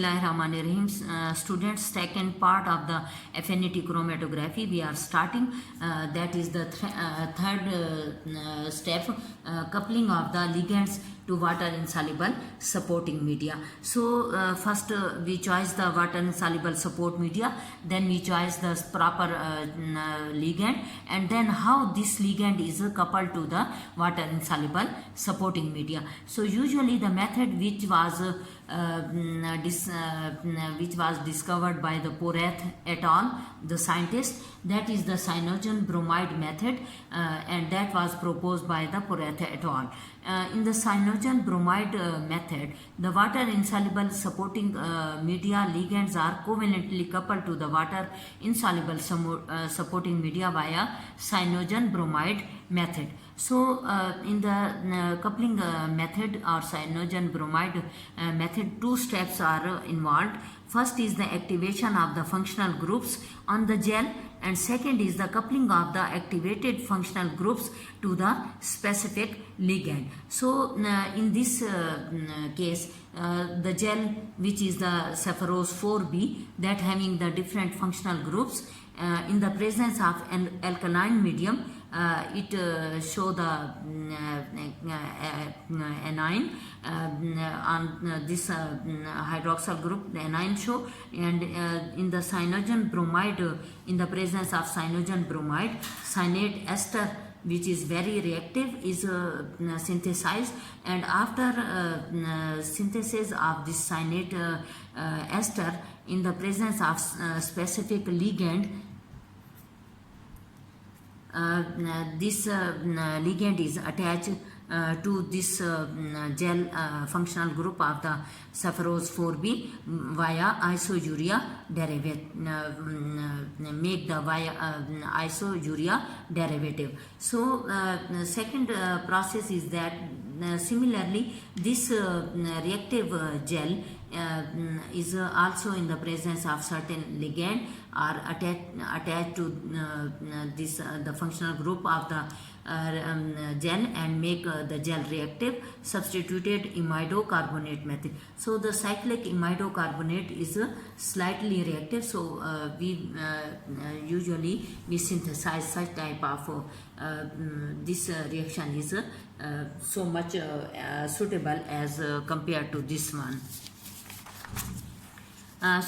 Bismillahirrahmanirrahim. Students, second part of the affinity chromatography we are starting. That is the third step, coupling of the ligands to water insoluble supporting media. So first we choose the water insoluble support media, then we choose the proper ligand, and then how this ligand is coupled to the water insoluble supporting media. So usually the method which was discovered by the Porath et al., the scientist, that is the cyanogen bromide method, and that was proposed by the Porath et al. In the cyanogen bromide method, the water insoluble supporting media ligands are covalently coupled to the water insoluble supporting media via cyanogen bromide method. So in the coupling method or cyanogen bromide method, two steps are involved. First is the activation of the functional groups on the gel, and second is the coupling of the activated functional groups to the specific ligand. So in this case, the gel, which is the Saffrose 4B, that having the different functional groups, in the presence of an alkaline medium, it show the anion on this hydroxyl group, the anion show, and in the cyanogen bromide, in the presence of cyanogen bromide, cyanate ester, which is very reactive, is synthesized, and after synthesis of this cyanate ester in the presence of specific ligand, this ligand is attached to this gel functional group of the Saffrose 4B via isourea derivative, make the via isourea derivative. So second process is that similarly this reactive gel is also in the presence of certain ligand are attached to this the functional group of the gel and make the gel reactive, substituted imido carbonate method. So the cyclic imido carbonate is slightly reactive, so we usually we synthesize such type of this reaction is so much suitable as compared to this one. How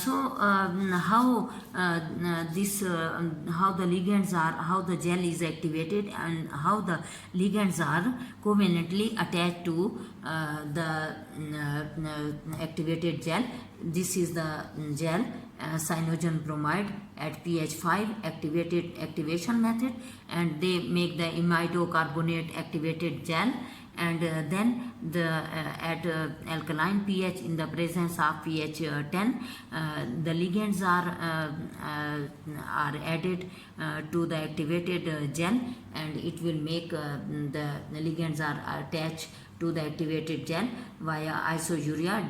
the ligands are, how the gel is activated, and how the ligands are covalently attached to the activated gel. This is the gel cyanogen bromide at pH 5 activation method, and they make the imido carbonate activated gel, and then the at alkaline pH in the presence of pH 10, the ligands are added to the activated gel, and it will make the ligands are attached to the activated gel via isourea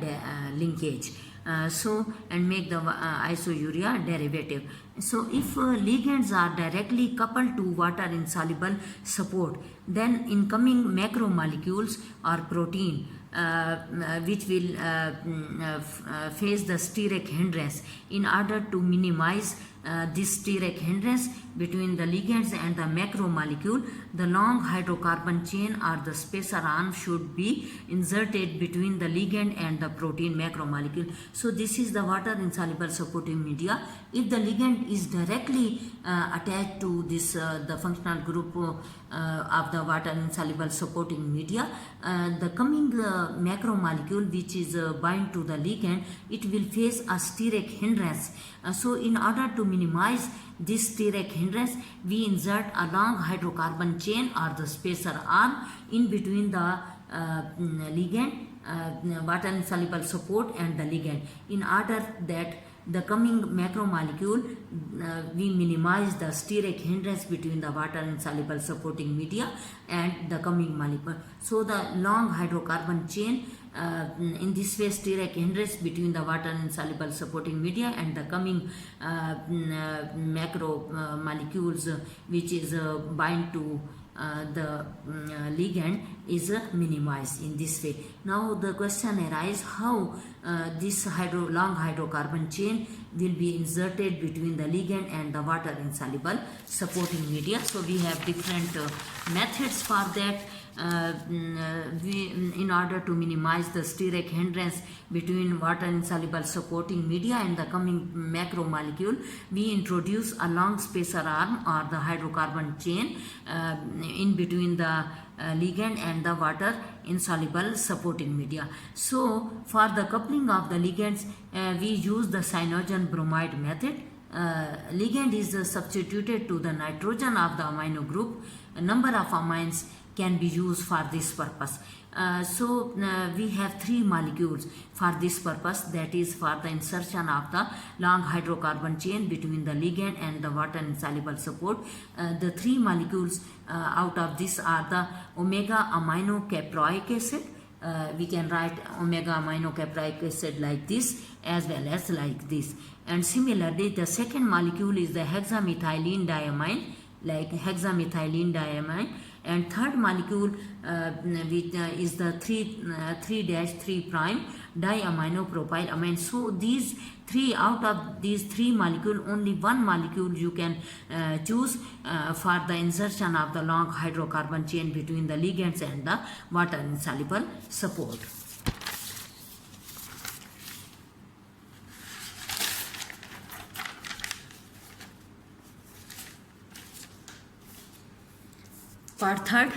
linkage. And make the isourea derivative. So if ligands are directly coupled to water insoluble support, then incoming macromolecules or protein which will face the steric hindrance. In order to minimize this steric hindrance between the ligands and the macromolecule, the long hydrocarbon chain or the spacer arm should be inserted between the ligand and the protein macromolecule. So this is the water insoluble supporting media. If the ligand is directly attached to this the functional group of the water insoluble supporting media, the coming macromolecule which is bind to the ligand, it will face a steric hindrance. So in order to minimize this steric hindrance, we insert a long hydrocarbon chain or the spacer arm in between the ligand, water insoluble support, and the ligand, in order that the coming macromolecule we minimize the steric hindrance between the water insoluble supporting media and the coming molecule. So the long hydrocarbon chain in this way steric hindrance between the water insoluble supporting media and the coming macro molecules which is bind to the ligand is minimized in this way. Now the question arises how this long hydrocarbon chain will be inserted between the ligand and the water insoluble supporting media. So we have different methods for that. In order to minimize the steric hindrance between water insoluble supporting media and the coming macromolecule, we introduce a long spacer arm or the hydrocarbon chain in between the ligand and the water insoluble supporting media. So for the coupling of the ligands, we use the cyanogen bromide method. Ligand is substituted to the nitrogen of the amino group. A number of amines can be used for this purpose. We have 3 molecules for this purpose, that is for the insertion of the long hydrocarbon chain between the ligand and the water insoluble support. The 3 molecules out of this are the omega amino caproic acid. We can write omega amino caproic acid like this as well as like this. And similarly, the second molecule is the hexamethylene diamine, like hexamethylene diamine, and third molecule which is the 3-3' diaminopropyl amine. So these 3, out of these 3 molecules, only 1 molecule you can choose for the insertion of the long hydrocarbon chain between the ligands and the water insoluble support. Part third,